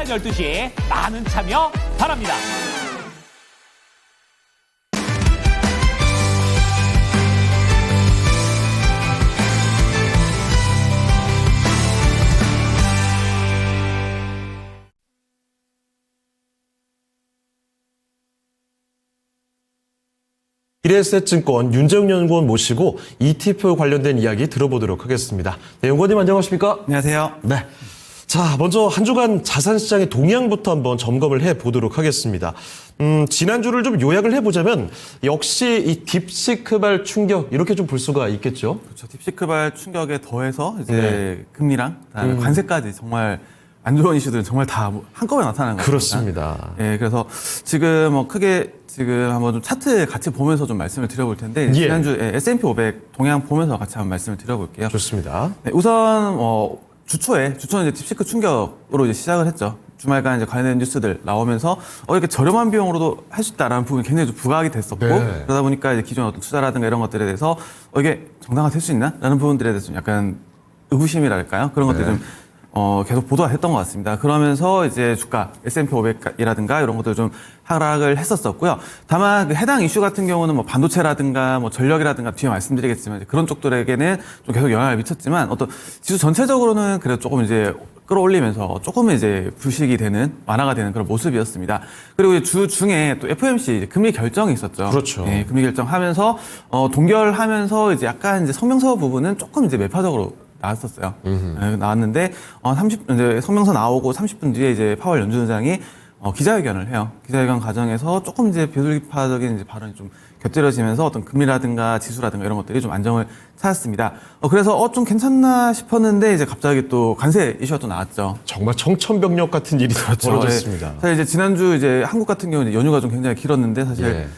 12시 많은 참여 바랍니다. 미래에셋증권 윤재웅 연구원 모시고 ETF 관련된 이야기 들어보도록 하겠습니다. 네, 연구원님 안녕하십니까? 안녕하세요. 네. 자, 먼저 한 주간 자산시장의 동향부터 한번 점검을 해보도록 하겠습니다. 지난주를 좀 요약을 해보자면 역시 이 딥시크발 충격 이렇게 좀 볼 수가 있겠죠? 그렇죠. 딥시크발 충격에 더해서 이제 금리랑 그다음에 관세까지 정말 안 좋은 이슈들은 정말 다 한꺼번에 나타나는 거죠. 그렇습니다. 예, 그래서 지금 뭐 크게 지금 한번 좀 차트 같이 보면서 좀 말씀을 드려볼 텐데 지난주 S&P 500 동향 보면서 같이 한번 말씀을 드려볼게요. 좋습니다. 네, 우선 주초는 이제 딥시크 충격으로 이제 시작을 했죠. 주말간 이제 관련된 뉴스들 나오면서 이렇게 저렴한 비용으로도 할 수 있다라는 부분이 굉장히 좀 부각이 됐었고 네. 그러다 보니까 이제 기존 어떤 투자라든가 이런 것들에 대해서 이게 정당화될 수 있나라는 부분들에 대해서 좀 약간 의구심이랄까요? 그런 것들이 좀 계속 보도가 했던 것 같습니다. 그러면서 이제 주가 S&P 500이라든가 이런 것들 좀 하락을 했었었고요. 다만 그 해당 이슈 같은 경우는 뭐 반도체라든가 뭐 전력이라든가 뒤에 말씀드리겠지만 그런 쪽들에게는 좀 계속 영향을 미쳤지만 어떤 지수 전체적으로는 그래도 조금 이제 끌어올리면서 조금 이제 부식이 되는 완화가 되는 그런 모습이었습니다. 그리고 이제 주 중에 또 FOMC 금리 결정이 있었죠. 그렇죠. 네, 금리 결정하면서 동결하면서 이제 약간 이제 성명서 부분은 조금 이제 매파적으로 나왔었어요. 네, 나왔는데 이제 성명서 나오고 30분 뒤에 이제 파월 연준의장이 기자회견을 해요. 기자회견 과정에서 조금 이제 비둘기파적인 이제 발언이 좀 곁들여지면서 어떤 금리라든가 지수라든가 이런 것들이 좀 안정을 찾았습니다. 그래서 좀 괜찮나 싶었는데 이제 갑자기 또 관세 이슈가 또 나왔죠. 정말 청천벽력 같은 일이 벌어졌습니다. 사실 이제 지난주 이제 한국 같은 경우는 연휴가 좀 굉장히 길었는데 사실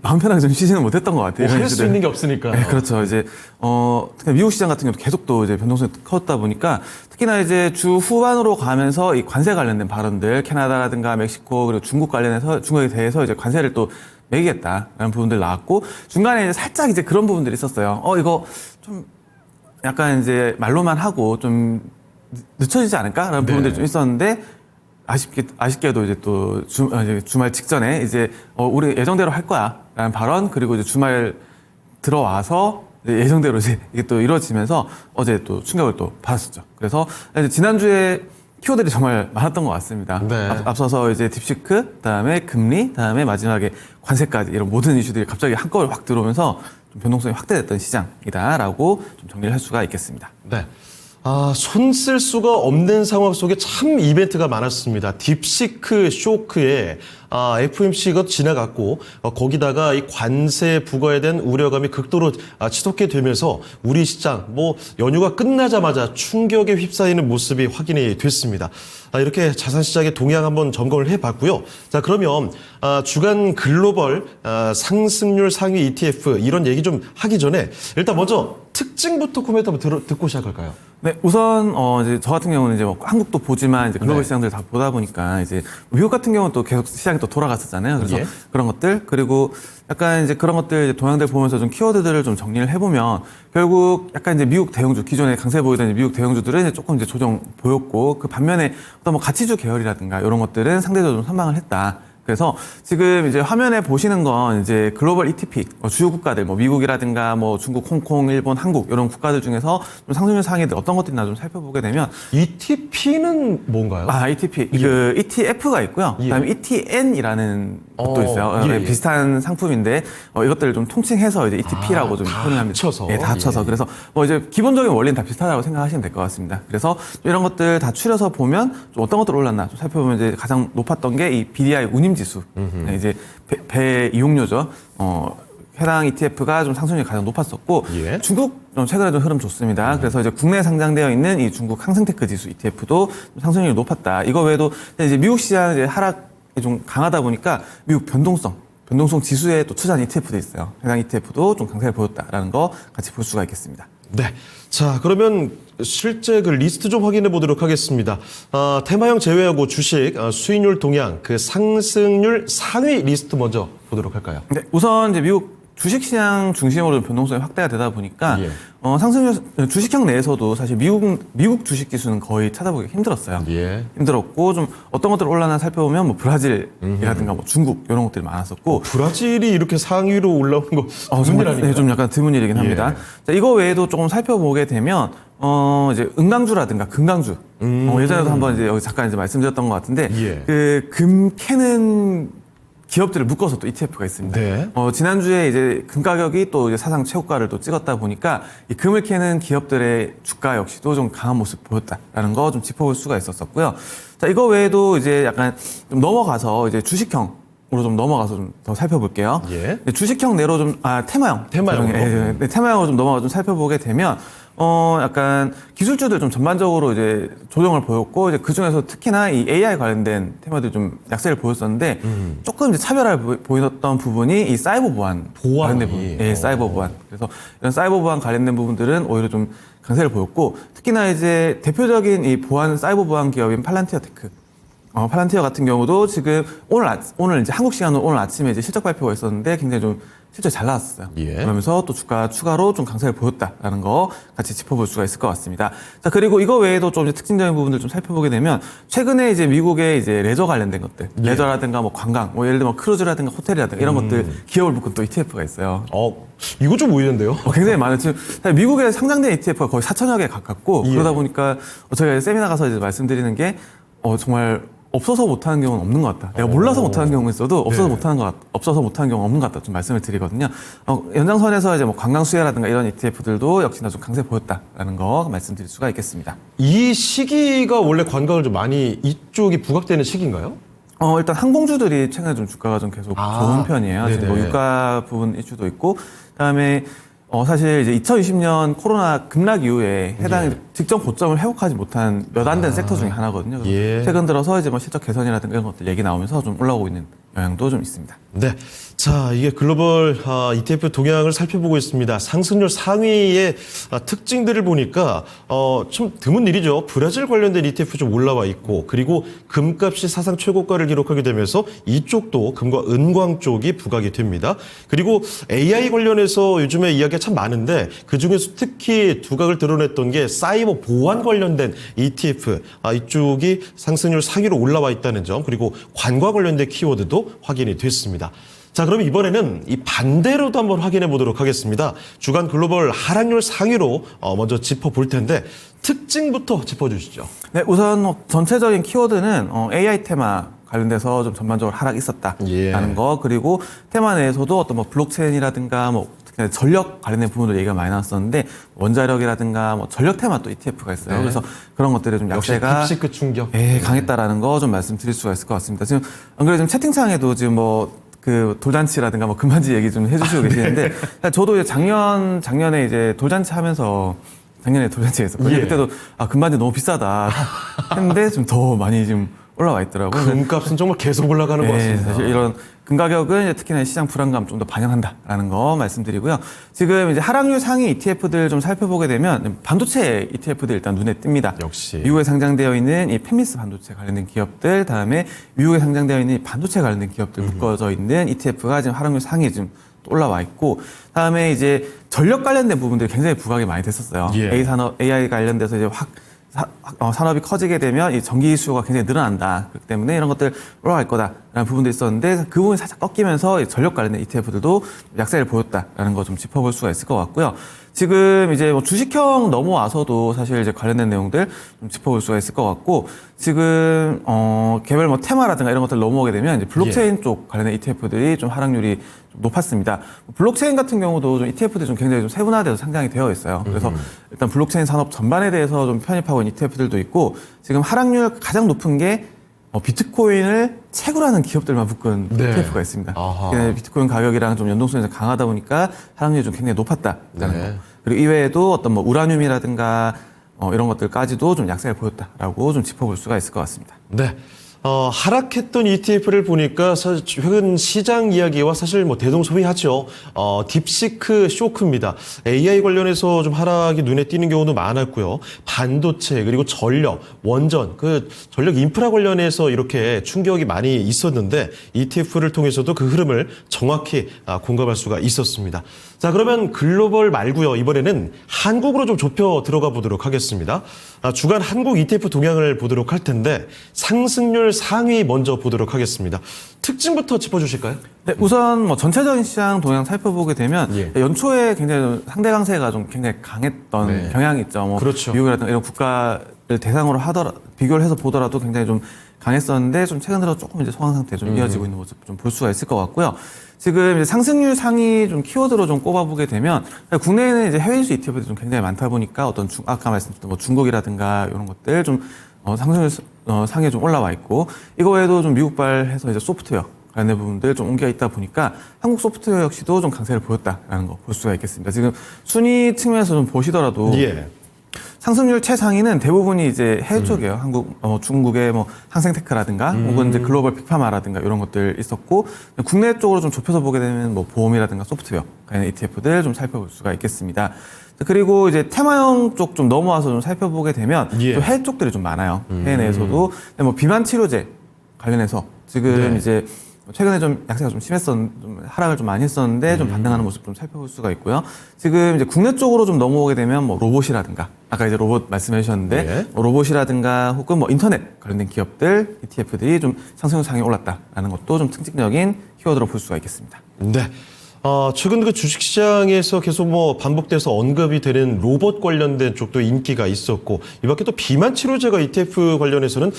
마음 편하게 좀 쉬지는 못했던 것 같아요. 할 수 있는 게 없으니까. 네, 그렇죠. 이제 특히 미국 시장 같은 경우도 계속 또 이제 변동성이 컸다 보니까 특히나 이제 주 후반으로 가면서 이 관세 관련된 발언들, 캐나다라든가 멕시코 그리고 중국 관련해서 중국에 대해서 이제 관세를 또 매기겠다라는 부분들 나왔고 중간에 이제 살짝 이제 그런 부분들이 있었어요. 이거 좀 약간 이제 말로만 하고 좀 늦춰지지 않을까라는 부분들이 좀 있었는데 아쉽게도 이제 또 주말 직전에 이제 우리 예정대로 할 거야라는 발언 그리고 이제 주말 들어와서 예정대로 이제 이게 또 이루어지면서 어제 또 충격을 또 받았었죠. 그래서 이제 지난주에 키워드들이 정말 많았던 것 같습니다. 네. 앞서서 이제 딥시크, 그다음에 금리, 그다음에 마지막에 관세까지 이런 모든 이슈들이 갑자기 한꺼번에 확 들어오면서 좀 변동성이 확대됐던 시장이다라고 좀 정리를 할 수가 있겠습니다. 네. 손 쓸 수가 없는 상황 속에 참 이벤트가 많았습니다. 딥시크 쇼크에 FOMC가 지나갔고 거기다가 이 관세 부과에 대한 우려감이 극도로 치솟게 되면서 우리 시장 연휴가 끝나자마자 충격에 휩싸이는 모습이 확인이 됐습니다. 이렇게 자산시장의 동향 한번 점검을 해봤고요. 자, 그러면 주간 글로벌 상승률 상위 ETF 이런 얘기 좀 하기 전에 일단 먼저 특징부터 코멘트 한번 듣고 시작할까요? 네, 우선 이제 저 같은 경우는 이제 한국도 보지만 이제 글로벌 시장들 다 보다 보니까 이제 미국 같은 경우는 또 계속 시장이 또 돌아갔었잖아요. 그래서 그런 것들 그리고 약간 이제 그런 것들 이제 동향들 보면서 좀 키워드들을 좀 정리를 해보면 결국 약간 이제 미국 대형주 기존에 강세 보이던 이제 미국 대형주들은 이제 조금 이제 조정 보였고 그 반면에 어떤 뭐 가치주 계열이라든가 이런 것들은 상대적으로 좀 선방을 했다. 그래서 지금 이제 화면에 보시는 건 이제 글로벌 ETP 주요 국가들 미국이라든가 중국, 홍콩, 일본, 한국 이런 국가들 중에서 좀 상승률 상위들 어떤 것들이나 좀 살펴보게 되면 ETP는 뭔가요? ETP 그 ETF가 있고요. 그다음에 ETN이라는 것도 있어요. 비슷한 상품인데 이것들을 좀 통칭해서 이제 ETP라고 좀 표현을 합니다. 합쳐서. 네, 다 합쳐서. 그래서 이제 기본적인 원리는 다 비슷하다고 생각하시면 될 것 같습니다. 그래서 이런 것들 다 추려서 보면 좀 어떤 것들 올랐나 좀 살펴보면 이제 가장 높았던 게 이 BDI 운임 지수. 네, 이제 배 이용료죠. 해당 ETF가 좀 상승률이 가장 높았었고 중국 좀 최근에 좀 흐름 좋습니다. 그래서 이제 국내에 상장되어 있는 이 중국 항생테크 지수 ETF도 상승률이 높았다. 이거 외에도 이제 미국 시장 이제 하락이 좀 강하다 보니까 미국 변동성 지수에 또 투자한 ETF도 있어요. 해당 ETF도 좀 강세를 보였다라는 거 같이 볼 수가 있겠습니다. 네. 자, 그러면 실제 그 리스트 좀 확인해 보도록 하겠습니다. 테마형 제외하고 주식 수익률 동향, 그 상승률 상위 리스트 먼저 보도록 할까요? 네, 우선 이제 미국 주식시장 중심으로 좀 변동성이 확대가 되다 보니까 예. 상승률 주식형 내에서도 사실 미국 주식 지수는 거의 찾아보기 힘들었어요. 예. 힘들었고 좀 어떤 것들 올라나 살펴보면 뭐 브라질이라든가 뭐 중국 이런 것들이 많았었고 브라질이 이렇게 상위로 올라오는 거 정말, 드물이라니까. 네, 좀 약간 드문 일이긴 합니다. 자, 이거 외에도 조금 살펴보게 되면 이제 은강주라든가 금강주 예전에도 한번 이제 여기 잠깐 이제 말씀드렸던 것 같은데 예. 그 금 캐는 기업들을 묶어서 또 ETF가 있습니다. 네. 지난주에 이제 금 가격이 또 이제 사상 최고가를 또 찍었다 보니까 이 금을 캐는 기업들의 주가 역시도 좀 강한 모습 보였다라는 거 좀 짚어볼 수가 있었었고요. 자, 이거 외에도 이제 약간 좀 넘어가서 이제 주식형 으로 좀 넘어가서 좀 더 살펴볼게요. 예. 주식형 내로 좀, 테마형. 테마형으로. 네, 테마형으로 좀 넘어가 좀 살펴보게 되면, 약간 기술주들 좀 전반적으로 이제 조정을 보였고, 이제 그 중에서 특히나 이 AI 관련된 테마들 좀 약세를 보였었는데, 조금 이제 차별화를 보였던 부분이 이 사이버 보안. 보안이. 관련된 부분. 예, 사이버 보안. 그래서 이런 사이버 보안 관련된 부분들은 오히려 좀 강세를 보였고, 특히나 이제 대표적인 이 사이버 보안 기업인 팔란티어 테크. 팔란티어 같은 경우도 지금 오늘 이제 한국 시간으로 오늘 아침에 이제 실적 발표가 있었는데 굉장히 좀 실적 잘 나왔어요. 예. 그러면서 또 주가 추가로 좀 강세를 보였다라는 거 같이 짚어볼 수가 있을 것 같습니다. 자, 그리고 이거 외에도 좀 이제 특징적인 부분들 좀 살펴보게 되면 최근에 이제 미국의 이제 레저 관련된 것들, 레저라든가 뭐 관광, 뭐 예를 들면 크루즈라든가 호텔이라든가 이런 것들 기업을 묶은 또 ETF가 있어요. 이거 좀 보이는데요? 굉장히 많아요. 지금 사실 미국에 상장된 ETF가 거의 4천여 개 가깝고 예. 그러다 보니까 저희가 세미나 가서 이제 말씀드리는 게 정말 없어서 못하는 경우는 없는 것 같다. 내가 몰라서 못하는 경우가 있어도 없어서 못하는 경우가 없는 것 같다. 좀 말씀을 드리거든요. 연장선에서 이제 뭐 관광 수혜라든가 이런 ETF들도 역시나 좀 강세 보였다라는 거 말씀드릴 수가 있겠습니다. 이 시기가 원래 관광을 좀 많이 이쪽이 부각되는 시기인가요? 일단 항공주들이 최근에 좀 주가가 좀 계속 좋은 편이에요. 지금 뭐 네네. 유가 부분 이슈도 있고, 그다음에 사실 이제 2020년 코로나 급락 이후에 해당 직전 고점을 회복하지 못한 몇 안 된 섹터 중에 하나거든요. 그래서 예. 최근 들어서 이제 뭐 실적 개선이라든가 이런 것들 얘기 나오면서 좀 올라오고 있는 영향도 좀 있습니다. 네. 자, 이게 글로벌 ETF 동향을 살펴보고 있습니다. 상승률 상위의 특징들을 보니까 좀 드문 일이죠. 브라질 관련된 ETF 좀 올라와 있고, 그리고 금값이 사상 최고가를 기록하게 되면서 이쪽도 금과 은광 쪽이 부각이 됩니다. 그리고 AI 관련해서 요즘에 이야기가 참 많은데 그중에서 특히 두각을 드러냈던 게 사이버 보안 관련된 ETF, 이쪽이 상승률 상위로 올라와 있다는 점, 그리고 관광 관련된 키워드도 확인이 됐습니다. 자, 그럼 이번에는 이 반대로도 한번 확인해 보도록 하겠습니다. 주간 글로벌 하락률 상위로 먼저 짚어볼 텐데 특징부터 짚어주시죠. 네, 우선 전체적인 키워드는 AI 테마 관련돼서 좀 전반적으로 하락이 있었다라는 예. 거, 그리고 테마 내에서도 어떤 뭐 블록체인이라든가 뭐 특히 전력 관련된 부분들 얘기가 많이 나왔었는데 원자력이라든가 뭐 전력 테마 또 ETF가 있어요. 네. 그래서 그런 것들의 좀 역시 약세가 딥시크 충격. 강했다라는 거 좀 말씀드릴 수가 있을 것 같습니다. 지금 안 그래도 지금 채팅창에도 지금 그 돌잔치라든가 뭐 금반지 얘기 좀 해주시고 계시는데 저도 이제 작년에 이제 돌잔치 하면서 작년에 돌잔치가 있었거든요. 예. 그때도 금반지 너무 비싸다 했는데 좀 더 많이 좀 올라와 있더라고요. 금값은 정말 계속 올라가는 것 같습니다. 사실 이런 금 가격은 이제 특히나 시장 불안감 좀 더 반영한다라는 거 말씀드리고요. 지금 이제 하락률 상위 ETF들 좀 살펴보게 되면 반도체 ETF들 일단 눈에 띕니다. 역시. 미국에 상장되어 있는 이 팹리스 반도체 관련된 기업들, 다음에 미국에 상장되어 있는 이 반도체 관련된 기업들 묶어져 있는 ETF가 지금 하락률 상위에 지금 올라와 있고, 다음에 이제 전력 관련된 부분들이 굉장히 부각이 많이 됐었어요. 예. AI 관련돼서 이제 산업이 커지게 되면 이 전기 수요가 굉장히 늘어난다. 그렇기 때문에 이런 것들 올라갈 거다라는 부분도 있었는데 그 부분이 살짝 꺾이면서 전력 관련된 ETF들도 약세를 보였다라는 거 좀 짚어볼 수가 있을 것 같고요. 지금 이제 뭐 주식형 넘어와서도 사실 이제 관련된 내용들 좀 짚어볼 수가 있을 것 같고, 지금 개별 뭐 테마라든가 이런 것들 넘어오게 되면 이제 블록체인 쪽 관련된 ETF들이 좀 하락률이 좀 높았습니다. 블록체인 같은 경우도 좀 ETF들이 좀 굉장히 좀 세분화돼서 상장이 되어 있어요. 그래서 일단 블록체인 산업 전반에 대해서 좀 편입하고 있는 ETF들도 있고, 지금 하락률 가장 높은 게 비트코인을 채굴 하는 기업들만 묶은 네. ETF가 있습니다. 아하. 비트코인 가격이랑 좀 연동성이 강하다 보니까 하락률이 좀 굉장히 높았다라는 네. 거. 그리고 이외에도 어떤 뭐 우라늄이라든가 이런 것들까지도 좀 약세를 보였다라고 좀 짚어볼 수가 있을 것 같습니다. 네. 하락했던 ETF를 보니까 사실 최근 시장 이야기와 사실 뭐 대동소이하죠. 딥시크 쇼크입니다. AI 관련해서 좀 하락이 눈에 띄는 경우도 많았고요. 반도체 그리고 전력, 원전, 그 전력 인프라 관련해서 이렇게 충격이 많이 있었는데 ETF를 통해서도 그 흐름을 정확히 공감할 수가 있었습니다. 자, 그러면 글로벌 말고요. 이번에는 한국으로 좀 좁혀 들어가 보도록 하겠습니다. 주간 한국 ETF 동향을 보도록 할 텐데 상승률 상위 먼저 보도록 하겠습니다. 특징부터 짚어주실까요? 네, 우선 뭐 전체적인 시장 동향 살펴보게 되면 예. 연초에 굉장히 좀 상대 강세가 좀 굉장히 강했던 네. 경향이 있죠. 뭐 그렇죠. 미국이라든가 이런 국가를 대상으로 비교를 해서 보더라도 굉장히 좀 강했었는데 좀 최근 들어 조금 이제 소강 상태 좀 이어지고 있는 모습 좀 볼 수가 있을 것 같고요. 지금 이제 상승률 상위 좀 키워드로 좀 꼽아보게 되면 국내에는 이제 해외 인수 ETF들이 좀 굉장히 많다 보니까 어떤 아까 말씀드렸던 뭐 중국이라든가 이런 것들 좀 상승률 상위에 좀 올라와 있고 이거 외에도 좀 미국발해서 이제 소프트웨어 관련된 부분들 좀 옮겨 있다 보니까 한국 소프트웨어 역시도 좀 강세를 보였다라는 거 볼 수가 있겠습니다. 지금 순위 측면에서 좀 보시더라도 예. 상승률 최상위는 대부분이 이제 해외 쪽이에요. 한국, 중국의 뭐 항생테크라든가 혹은 이제 글로벌 빅파마라든가 이런 것들 있었고 국내 쪽으로 좀 좁혀서 보게 되면 뭐 보험이라든가 소프트웨어 관련 ETF들 좀 살펴볼 수가 있겠습니다. 그리고 이제 테마형 쪽 좀 넘어와서 좀 살펴보게 되면 예. 또 해외 쪽들이 좀 많아요. 해외 내에서도 뭐 비만 치료제 관련해서 지금 네. 이제 최근에 좀 약세가 좀 좀 하락을 좀 많이 했었는데 좀 반등하는 모습 좀 살펴볼 수가 있고요. 지금 이제 국내 쪽으로 좀 넘어오게 되면 뭐 로봇이라든가 아까 이제 로봇 말씀해 주셨는데 네. 뭐 로봇이라든가 혹은 뭐 인터넷 관련된 기업들 ETF들이 좀 상승률 상에 올랐다라는 것도 좀 특징적인 키워드로 볼 수가 있겠습니다. 네. 최근 그 주식시장에서 계속 뭐 반복돼서 언급이 되는 로봇 관련된 쪽도 인기가 있었고, 이 밖에 또 비만 치료제가 ETF 관련해서는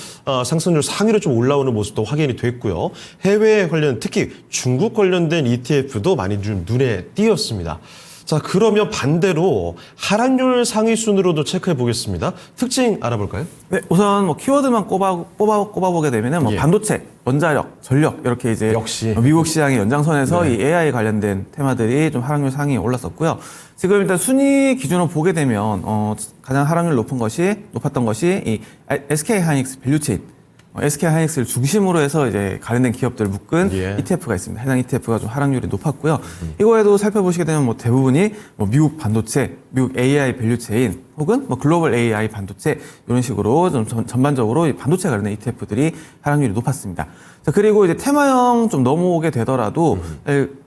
상승률 상위로 좀 올라오는 모습도 확인이 됐고요. 해외 관련, 특히 중국 관련된 ETF도 많이 좀 눈에 띄었습니다. 자, 그러면 반대로 하락률 상위 순으로도 체크해 보겠습니다. 특징 알아볼까요? 네, 우선 뭐 키워드만 꼽아보게 되면은 뭐 예. 반도체, 원자력, 전력 이렇게 이제 역시. 미국 시장의 연장선에서 네. 이 AI 관련된 테마들이 좀 하락률 상위에 올랐었고요. 지금 일단 순위 기준으로 보게 되면 가장 하락률 높았던 것이 이 SK 하이닉스 밸류체인. SK 하이닉스를 중심으로 해서 이제 관련된 기업들을 묶은 예. ETF가 있습니다. 해당 ETF가 좀 하락률이 높았고요. 이거에도 살펴보시게 되면 뭐 대부분이 뭐 미국 반도체, 미국 AI 밸류체인 혹은 뭐 글로벌 AI 반도체 이런 식으로 좀 전반적으로 이 반도체 관련된 ETF들이 하락률이 높았습니다. 자, 그리고 이제 테마형 좀 넘어오게 되더라도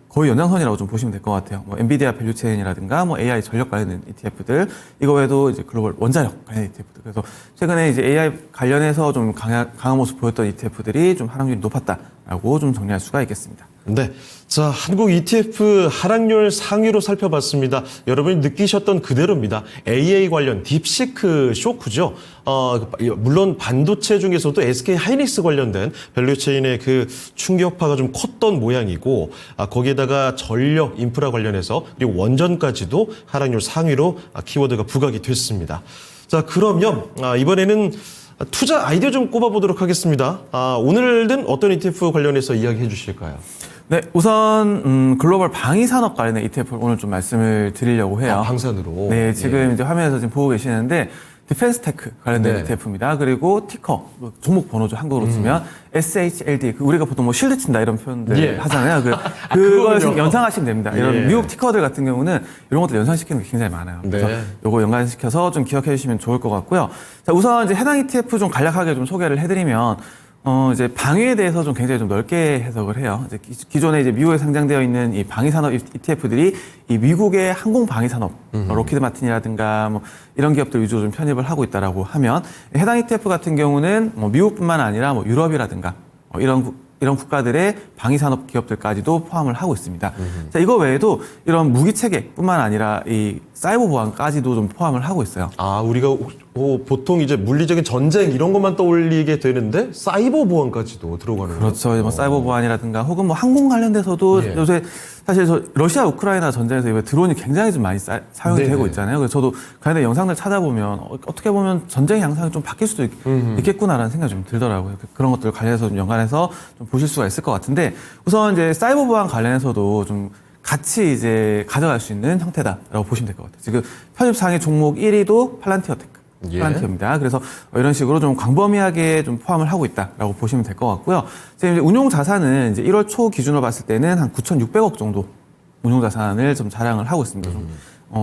거의 연장선이라고 좀 보시면 될 것 같아요. 뭐 엔비디아 밸류체인이라든가 뭐 AI 전력 관련된 ETF들, 이거 외에도 이제 글로벌 원자력 관련 ETF들. 그래서 최근에 이제 AI 관련해서 좀 강한 모습 보였던 ETF들이 좀 하락률이 높았다라고 좀 정리할 수가 있겠습니다. 네. 자, 한국 ETF 하락률 상위로 살펴봤습니다. 여러분이 느끼셨던 그대로입니다. AA 관련 딥시크 쇼크죠. 물론 반도체 중에서도 SK 하이닉스 관련된 밸류체인의 그 충격파가 좀 컸던 모양이고, 거기에다가 전력 인프라 관련해서 그리고 원전까지도 하락률 상위로 키워드가 부각이 됐습니다. 자, 그러면 이번에는 투자 아이디어 좀 꼽아보도록 하겠습니다. 오늘은 어떤 ETF 관련해서 이야기해 주실까요? 네, 우선 글로벌 방위 산업 관련된 ETF를 오늘 좀 말씀을 드리려고 해요. 방산으로. 네, 지금 예. 이제 화면에서 지금 보고 계시는데 디펜스 테크 관련된 네. ETF입니다. 그리고 티커, 종목 번호죠. 한국어로 쓰면 SHLD. 우리가 보통 뭐 실드 친다 이런 표현들 예. 하잖아요. 그걸 그거군요. 연상하시면 됩니다. 이런 예. 미국 티커들 같은 경우는 이런 것들 연상시키는 게 굉장히 많아요. 그래서 네. 요거 연관시켜서 좀 기억해 주시면 좋을 것 같고요. 자, 우선 이제 해당 ETF 좀 간략하게 좀 소개를 해드리면 이제 방위에 대해서 좀 굉장히 좀 넓게 해석을 해요. 이제 기존에 이제 미국에 상장되어 있는 이 방위 산업 ETF들이 이 미국의 항공 방위 산업, 록히드 마틴이라든가 뭐 이런 기업들 위주로 좀 편입을 하고 있다라고 하면 해당 ETF 같은 경우는 뭐 미국뿐만 아니라 뭐 유럽이라든가 이런 국가들의 방위 산업 기업들까지도 포함을 하고 있습니다. 자, 이거 외에도 이런 무기 체계뿐만 아니라 이 사이버 보안까지도 좀 포함을 하고 있어요. 우리가 보통 이제 물리적인 전쟁 이런 것만 떠올리게 되는데 사이버 보안까지도 들어가는 그렇죠. 거예요? 뭐 사이버 보안이라든가 혹은 뭐 항공 관련돼서도 예. 요새 사실 러시아 우크라이나 전쟁에서 이번 드론이 굉장히 좀 많이 사용이 네네. 되고 있잖아요. 그래서 저도 관련된 영상들 찾아보면 어떻게 보면 전쟁 양상이 좀 바뀔 수도 있겠구나라는 생각이 좀 들더라고요. 그런 것들 관련해서 좀 연관해서 좀 보실 수가 있을 것 같은데 우선 이제 사이버 보안 관련해서도 좀 같이 이제 가져갈 수 있는 형태다라고 보시면 될 것 같아요. 지금 편입상의 종목 1위도 팔란티어 테크. 예. 플란티어입니다. 그래서 이런 식으로 좀 광범위하게 좀 포함을 하고 있다라고 보시면 될 것 같고요. 지금 이제 운용 자산은 이제 1월 초 기준으로 봤을 때는 한 9,600억 정도 운용 자산을 좀 자랑을 하고 있습니다. 좀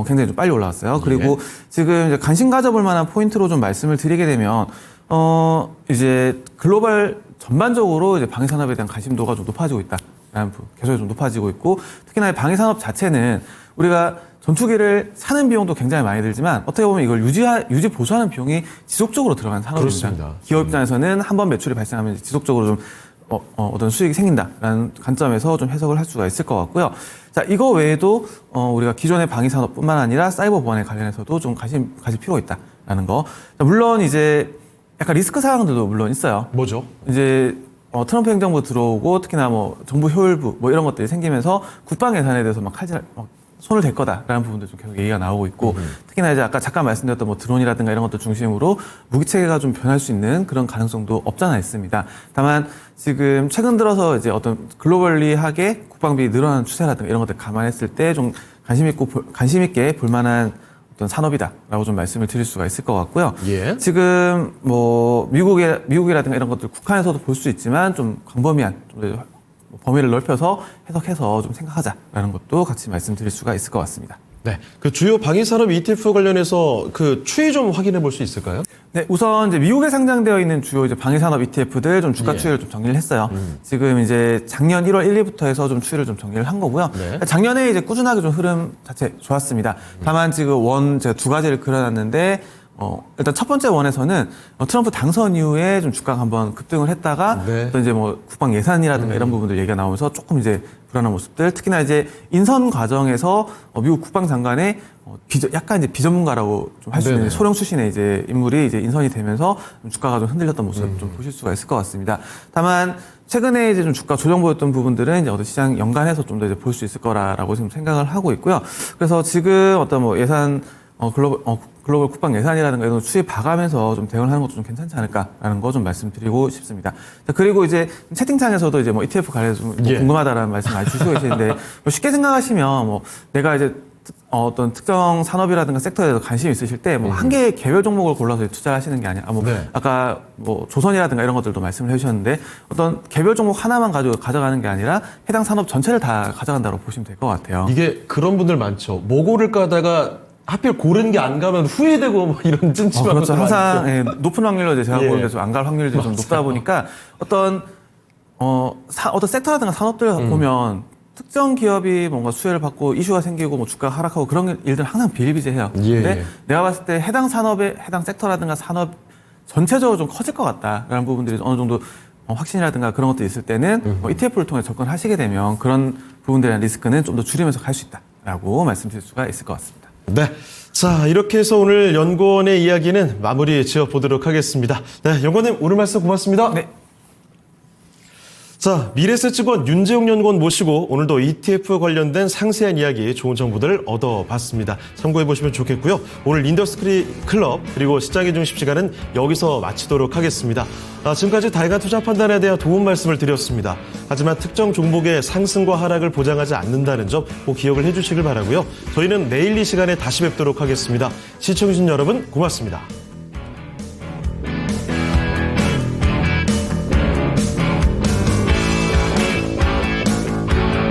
굉장히 좀 빨리 올라왔어요. 그리고 지금 이제 관심 가져볼 만한 포인트로 좀 말씀을 드리게 되면 이제 글로벌 전반적으로 이제 방위 산업에 대한 관심도가 좀 높아지고 있다라는 계속 좀 높아지고 있고 특히나 이 방위 산업 자체는 우리가 전투기를 사는 비용도 굉장히 많이 들지만 어떻게 보면 이걸 유지 보수하는 비용이 지속적으로 들어가는 산업입니다. 그렇습니다. 기업 입장에서는 한 번 매출이 발생하면 지속적으로 좀 어떤 수익이 생긴다라는 관점에서 좀 해석을 할 수가 있을 것 같고요. 자, 이거 외에도 우리가 기존의 방위 산업뿐만 아니라 사이버 보안에 관련해서도 좀 가질 필요가 있다라는 거. 자, 물론 이제 약간 리스크 사항들도 물론 있어요. 뭐죠? 이제 트럼프 행정부 들어오고 특히나 뭐 정부 효율부 뭐 이런 것들이 생기면서 국방 예산에 대해서 막 손을 댈 거다라는 부분도 좀 계속 얘기가 나오고 있고 특히나 이제 아까 잠깐 말씀드렸던 뭐 드론이라든가 이런 것들 중심으로 무기 체계가 좀 변할 수 있는 그런 가능성도 없잖아 있습니다. 다만 지금 최근 들어서 이제 어떤 글로벌리하게 국방비 늘어나는 추세라든가 이런 것들 감안했을 때 좀 관심 있게 볼 만한 어떤 산업이다라고 좀 말씀을 드릴 수가 있을 것 같고요. 예. 지금 뭐 미국이라든가 이런 것들 국한에서도 볼 수 있지만 좀 광범위한 좀 범위를 넓혀서 해석해서 좀 생각하자라는 것도 같이 말씀드릴 수가 있을 것 같습니다. 네. 그 주요 방위산업 ETF 관련해서 그 추이 좀 확인해 볼 수 있을까요? 네, 우선 이제 미국에 상장되어 있는 주요 이제 방위산업 ETF들 좀 주가 추이를 좀 정리를 했어요. 지금 이제 작년 1월 1, 2부터 해서 좀 추이를 좀 정리를 한 거고요. 네. 작년에 이제 꾸준하게 좀 흐름 자체 좋았습니다. 다만 지금 제가 두 가지를 그려놨는데 일단 첫 번째 원에서는 트럼프 당선 이후에 좀 주가가 한번 급등을 했다가 네. 또 이제 뭐 국방 예산이라든가 이런 부분들 얘기가 나오면서 조금 이제 불안한 모습들 특히나 이제 인선 과정에서 미국 국방장관의 약간 이제 비전문가라고 좀 할 수 있는 네네. 소령 출신의 이제 인물이 이제 인선이 되면서 좀 주가가 좀 흔들렸던 모습 좀 보실 수가 있을 것 같습니다. 다만 최근에 이제 좀 주가 조정 보였던 부분들은 이제 어떤 시장 연간해서 좀 더 이제 볼 수 있을 거라고 지금 생각을 하고 있고요. 그래서 지금 어떤 뭐 예산 글로벌 국방 예산이라든가 이런 거 추이 봐가면서 좀 대응을 하는 것도 좀 괜찮지 않을까라는 거 좀 말씀드리고 싶습니다. 자, 그리고 이제 채팅창에서도 이제 뭐 ETF 관련해서 좀 예. 궁금하다라는 말씀 많이 주시고 계시는데 뭐 쉽게 생각하시면 뭐 내가 이제 어떤 특정 산업이라든가 섹터에 대해서 관심이 있으실 때 뭐 한 개의 개별 종목을 골라서 투자를 하시는 게 아니라 네. 아까 뭐 조선이라든가 이런 것들도 말씀을 해주셨는데 어떤 개별 종목 하나만 가져가는 게 아니라 해당 산업 전체를 다 가져간다고 보시면 될 것 같아요. 이게 그런 분들 많죠. 뭐 고를까다가 하필 고른 게 안 가면 후회되고 뭐 이런 찜찜한 그렇죠. 것도 항상 많죠. 예, 높은 확률로 이제 제가 예. 보는 게 좀 안 갈 확률이 좀 높다 보니까 어떤 섹터라든가 산업들 보면 특정 기업이 뭔가 수혜를 받고 이슈가 생기고 뭐 주가가 하락하고 그런 일들 항상 비일비재해요. 예. 근데 내가 봤을 때 해당 산업의 해당 섹터라든가 산업 전체적으로 좀 커질 것 같다라는 부분들이 어느 정도 확신이라든가 그런 것도 있을 때는 ETF를 통해 접근하시게 되면 그런 부분들에 대한 리스크는 좀 더 줄이면서 갈 수 있다라고 말씀드릴 수가 있을 것 같습니다. 네. 자, 이렇게 해서 오늘 연구원의 이야기는 마무리 지어 보도록 하겠습니다. 네, 연구원님 오늘 말씀 고맙습니다. 네. 자, 미래세증권 윤재용 연구원 모시고 오늘도 ETF 관련된 상세한 이야기, 좋은 정보들을 얻어봤습니다. 참고해 보시면 좋겠고요. 오늘 인더스트리 클럽 그리고 시장의 중심 시간은 여기서 마치도록 하겠습니다. 지금까지 다양한 투자 판단에 대한 도움 말씀을 드렸습니다. 하지만 특정 종목의 상승과 하락을 보장하지 않는다는 점 꼭 기억을 해주시길 바라고요. 저희는 내일 이 시간에 다시 뵙도록 하겠습니다. 시청해주신 여러분 고맙습니다.